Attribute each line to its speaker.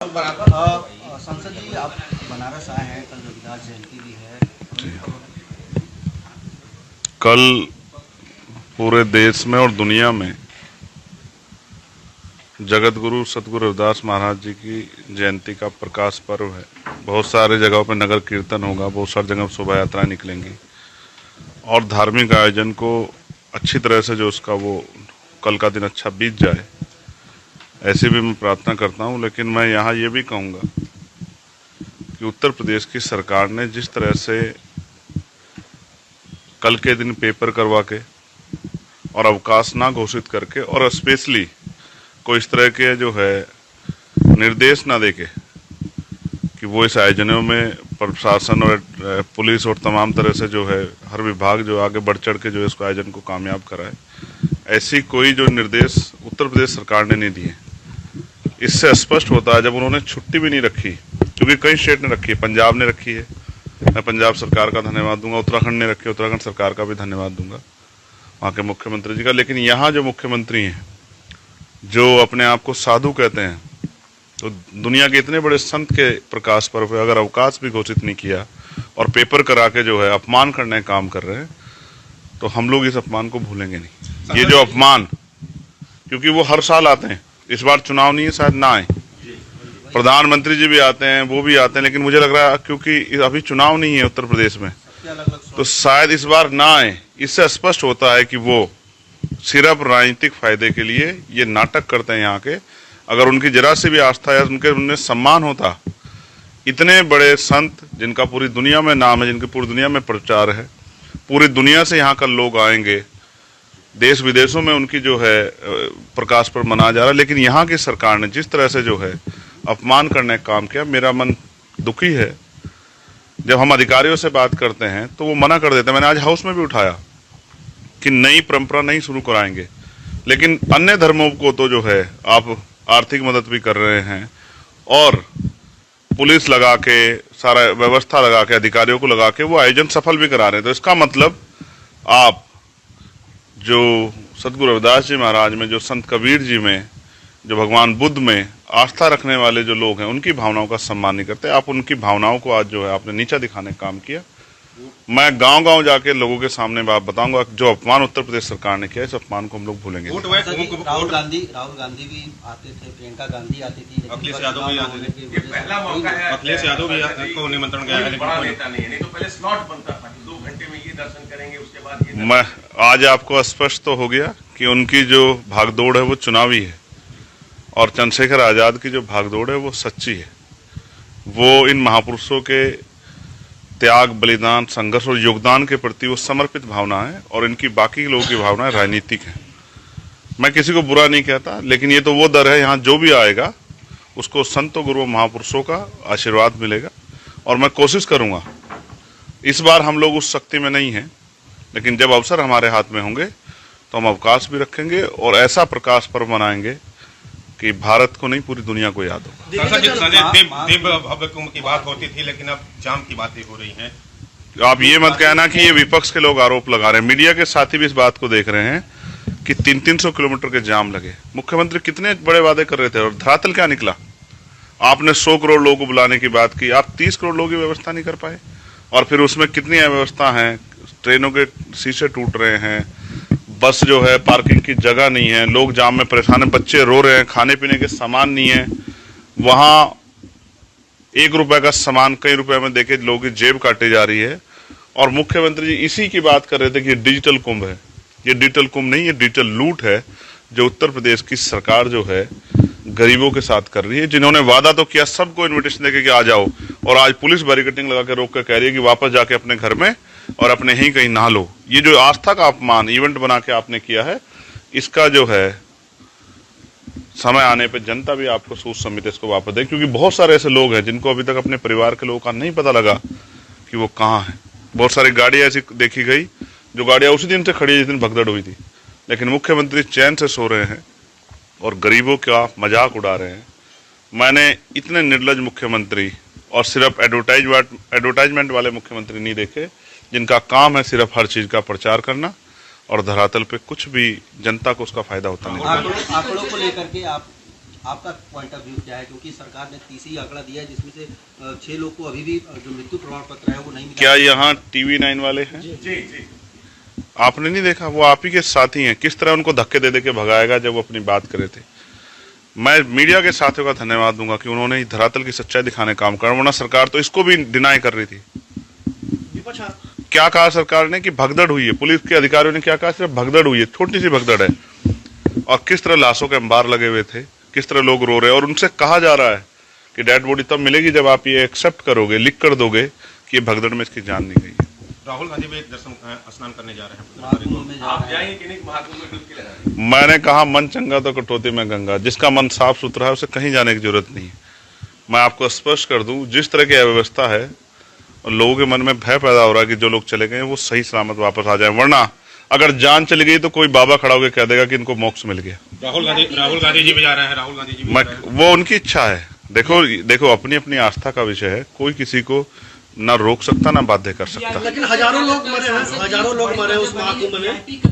Speaker 1: संसद जी, आप बनारस आए हैं, कल रविदास जयंती भी है।
Speaker 2: कल पूरे देश में और दुनिया में जगत गुरु सतगुरु रविदास महाराज जी की जयंती का प्रकाश पर्व है। बहुत सारे जगहों पर नगर कीर्तन होगा, बहुत सारी जगह शोभा यात्राएं निकलेंगी और धार्मिक आयोजन को अच्छी तरह से जो उसका वो कल का दिन अच्छा बीत जाए, ऐसी भी मैं प्रार्थना करता हूं। लेकिन मैं यहाँ ये भी कहूँगा कि उत्तर प्रदेश की सरकार ने जिस तरह से कल के दिन पेपर करवा के और अवकाश ना घोषित करके और स्पेशली कोई इस तरह के जो है निर्देश ना देके कि वो इस आयोजनों में प्रशासन और पुलिस और तमाम तरह से जो है हर विभाग जो आगे बढ़ चढ़ के जो इसको आयोजन को कामयाब कराए, ऐसी कोई जो निर्देश उत्तर प्रदेश सरकार ने नहीं दिए। इससे स्पष्ट होता है जब उन्होंने छुट्टी भी नहीं रखी, क्योंकि कई स्टेट ने रखी है, पंजाब ने रखी है, मैं पंजाब सरकार का धन्यवाद दूंगा, उत्तराखंड ने रखी है, उत्तराखंड सरकार का भी धन्यवाद दूंगा, वहाँ के मुख्यमंत्री जी का। लेकिन यहाँ जो मुख्यमंत्री हैं जो अपने आप को साधु कहते हैं, तो दुनिया के इतने बड़े संत के प्रकाश पर्व पे अगर अवकाश भी घोषित नहीं किया और पेपर करा के जो है अपमान करने का काम कर रहे हैं, तो हम लोग इस अपमान को भूलेंगे नहीं। ये जो अपमान, क्योंकि वो हर साल आते हैं, इस बार चुनाव नहीं है, शायद ना आए, प्रधानमंत्री जी भी आते हैं, वो भी आते हैं, लेकिन मुझे लग रहा है क्योंकि अभी चुनाव नहीं है उत्तर प्रदेश में, तो शायद इस बार ना आए। इससे स्पष्ट होता है कि वो सिर्फ राजनीतिक फायदे के लिए ये नाटक करते हैं यहाँ के। अगर उनकी जरा से भी आस्था या उनमें सम्मान होता, इतने बड़े संत जिनका पूरी दुनिया में नाम है, जिनके पूरी दुनिया में प्रचार है, पूरी दुनिया से यहाँ का लोग आएंगे, देश विदेशों में उनकी जो है प्रकाश पर्व मनाया जा रहा है, लेकिन यहाँ की सरकार ने जिस तरह से जो है अपमान करने का काम किया, मेरा मन दुखी है। जब हम अधिकारियों से बात करते हैं तो वो मना कर देते हैं। मैंने आज हाउस में भी उठाया कि नई परंपरा नहीं शुरू कराएंगे, लेकिन अन्य धर्मों को तो जो है आप आर्थिक मदद भी कर रहे हैं और पुलिस लगा के, सारा व्यवस्था लगा के, अधिकारियों को लगा के वो आयोजन सफल भी करा रहे हैं। तो इसका मतलब आप जो सतगुरु रविदास जी महाराज में, जो संत कबीर जी में, जो भगवान बुद्ध में आस्था रखने वाले जो लोग हैं, उनकी भावनाओं का सम्मान नहीं करते। आप उनकी भावनाओं को आज जो है आपने नीचा दिखाने का काम किया। मैं गांव-गांव जाके लोगों के सामने बात बताऊंगा, जो अपमान उत्तर प्रदेश सरकार ने किया, इस अपमान को हम लोग भूलेंगे।
Speaker 1: राहुल गांधी भी आते थे, प्रियंका गांधी आती थी,
Speaker 3: अखिलेश यादव भी आते थे। ये पहला मौका है, अखिलेश यादव भी को निमंत्रण गया है, लेकिन बड़ा नेता नहीं है, नहीं तो पहले स्लॉट बनता था, 2 घंटे में ये दर्शन करेंगे, उसके बाद ये।
Speaker 2: मैं आज आपको स्पष्ट तो हो गया कि उनकी जो भागदौड़ है वो चुनावी है और चंद्रशेखर आजाद की जो भागदौड़ है वो सच्ची है। वो इन महापुरुषों के त्याग, बलिदान, संघर्ष और योगदान के प्रति वो समर्पित भावना है और इनकी बाकी लोगों की भावना राजनीतिक है। मैं किसी को बुरा नहीं कहता, लेकिन ये तो वो दर है, यहाँ जो भी आएगा उसको संतों, गुरुओं, महापुरुषों का आशीर्वाद मिलेगा। और मैं कोशिश करूंगा, इस बार हम लोग उस शक्ति में नहीं हैं, लेकिन जब अवसर हमारे हाथ में होंगे तो हम अवकाश भी रखेंगे और ऐसा प्रकाश पर्व मनाएंगे कि भारत को नहीं, पूरी दुनिया को याद होगा।
Speaker 3: दिव्य भव्य कुंभ की बात होती थी, लेकिन अब जाम की बातें हो रही हैं।
Speaker 2: आप ये मत कहना कि ये विपक्ष के लोग आरोप लगा रहे हैं, मीडिया के साथी भी इस बात को देख रहे हैं कि 300-300 किलोमीटर के जाम लगे। मुख्यमंत्री कितने बड़े वादे कर रहे थे और धरातल क्या निकला? आपने 100 करोड़ लोगों को बुलाने की बात की, आप 30 करोड़ लोगों की व्यवस्था नहीं कर पाए। और फिर उसमें कितनी अव्यवस्था है, ट्रेनों के शीशे टूट रहे हैं, बस जो है पार्किंग की जगह नहीं है, लोग जाम में परेशान हैं, बच्चे रो रहे हैं, खाने पीने के सामान नहीं है, वहां 1 रुपए का सामान कई रुपए में देके लोगों की जेब काटी जा रही है। और मुख्यमंत्री जी इसी की बात कर रहे थे कि ये डिजिटल कुंभ है। ये डिजिटल कुंभ नहीं, ये डिजिटल लूट है जो उत्तर प्रदेश की सरकार जो है गरीबों के साथ कर रही है। जिन्होंने वादा तो किया सबको इन्विटेशन देके कि आ जाओ, और आज पुलिस बैरिकेडिंग लगा के रोक कर कह रही है कि वापस जाके अपने घर में और अपने ही कहीं नहा लो। ये जो आस्था का अपमान इवेंट बना के आपने किया है, इसका जो है समय आने पे जनता भी आपको सोच समझ इसको वापस दे, क्योंकि बहुत सारे ऐसे लोग हैं जिनको अभी तक अपने परिवार के लोगों का नहीं पता लगा कि वो कहाँ है। बहुत सारी गाड़ियां ऐसी देखी गई जो गाड़ियां उसी दिन से खड़ी जिस दिन भगदड़ हुई थी, लेकिन मुख्यमंत्री चैन से सो रहे हैं और गरीबों का मजाक उड़ा रहे हैं। मैंने इतने निर्लज मुख्यमंत्री और सिर्फ एडवर्टाइजमेंट वाले मुख्यमंत्री नहीं देखे, जिनका काम है सिर्फ हर चीज का प्रचार करना और धरातल पे कुछ भी जनता को उसका फायदा होता नहीं।
Speaker 1: आंकड़ों को लेकर के आप आपका पॉइंट ऑफ व्यू क्या है, क्योंकि सरकार ने तीसरी आंकड़ा दिया है जिसमें से 6 लोग को अभी भी जो मृत्यु प्रमाण पत्र है वो नहीं मिला।
Speaker 2: क्या यहाँ TV9 वाले हैं?
Speaker 3: जी
Speaker 2: आपने नहीं देखा? वो आप ही के साथी हैं, किस तरह उनको धक्के दे के भगाएगा जब वो अपनी बात करे थे। मैं मीडिया के साथियों का धन्यवाद दूंगा कि उन्होंने धरातल की सच्चाई दिखाने काम करा, वरना सरकार तो इसको भी डिनाई कर रही थी। क्या कहा सरकार ने कि भगदड़ हुई है, पुलिस के अधिकारियों ने क्या कहा? सिर्फ भगदड़ हुई है, छोटी सी भगदड़ है। और किस तरह लाशों के अंबार लगे हुए थे, किस तरह लोग रो रहे हैं, और उनसे कहा जा रहा है कि डेड बॉडी तब मिलेगी जब आप ये एक्सेप्ट करोगे, लिख कर दोगे कि ये भगदड़ में इसकी जान नहीं गई है।
Speaker 4: राहुल गांधी भी दर्शन स्नान करने जा रहे हैं,
Speaker 3: आप जाएंगे कि नहीं महाकुंभ में डुबकी लगाने?
Speaker 2: मैंने कहा मन चंगा तो कटौती में गंगा। जिसका मन साफ सुथरा है उसे कहीं जाने की जरूरत नहीं है। मैं आपको स्पष्ट कर दूं, जिस तरह की अव्यवस्था है और लोगों के मन में भय पैदा हो रहा है कि जो लोग चले गए वो सही सलामत वापस आ जाए, वरना अगर जान चली गई तो कोई बाबा खड़ा होकर कह देगा कि इनको मोक्ष मिल गया।
Speaker 4: राहुल गांधी जी भी जा रहे हैं, राहुल गांधी जी भी जा रहे हैं।
Speaker 2: वो उनकी इच्छा है। देखो अपनी अपनी आस्था का विषय है, कोई किसी को ना रोक सकता ना बाध्य कर सकता।
Speaker 5: लेकिन हजारों लोग मरे हैं उस महाकुंभ में।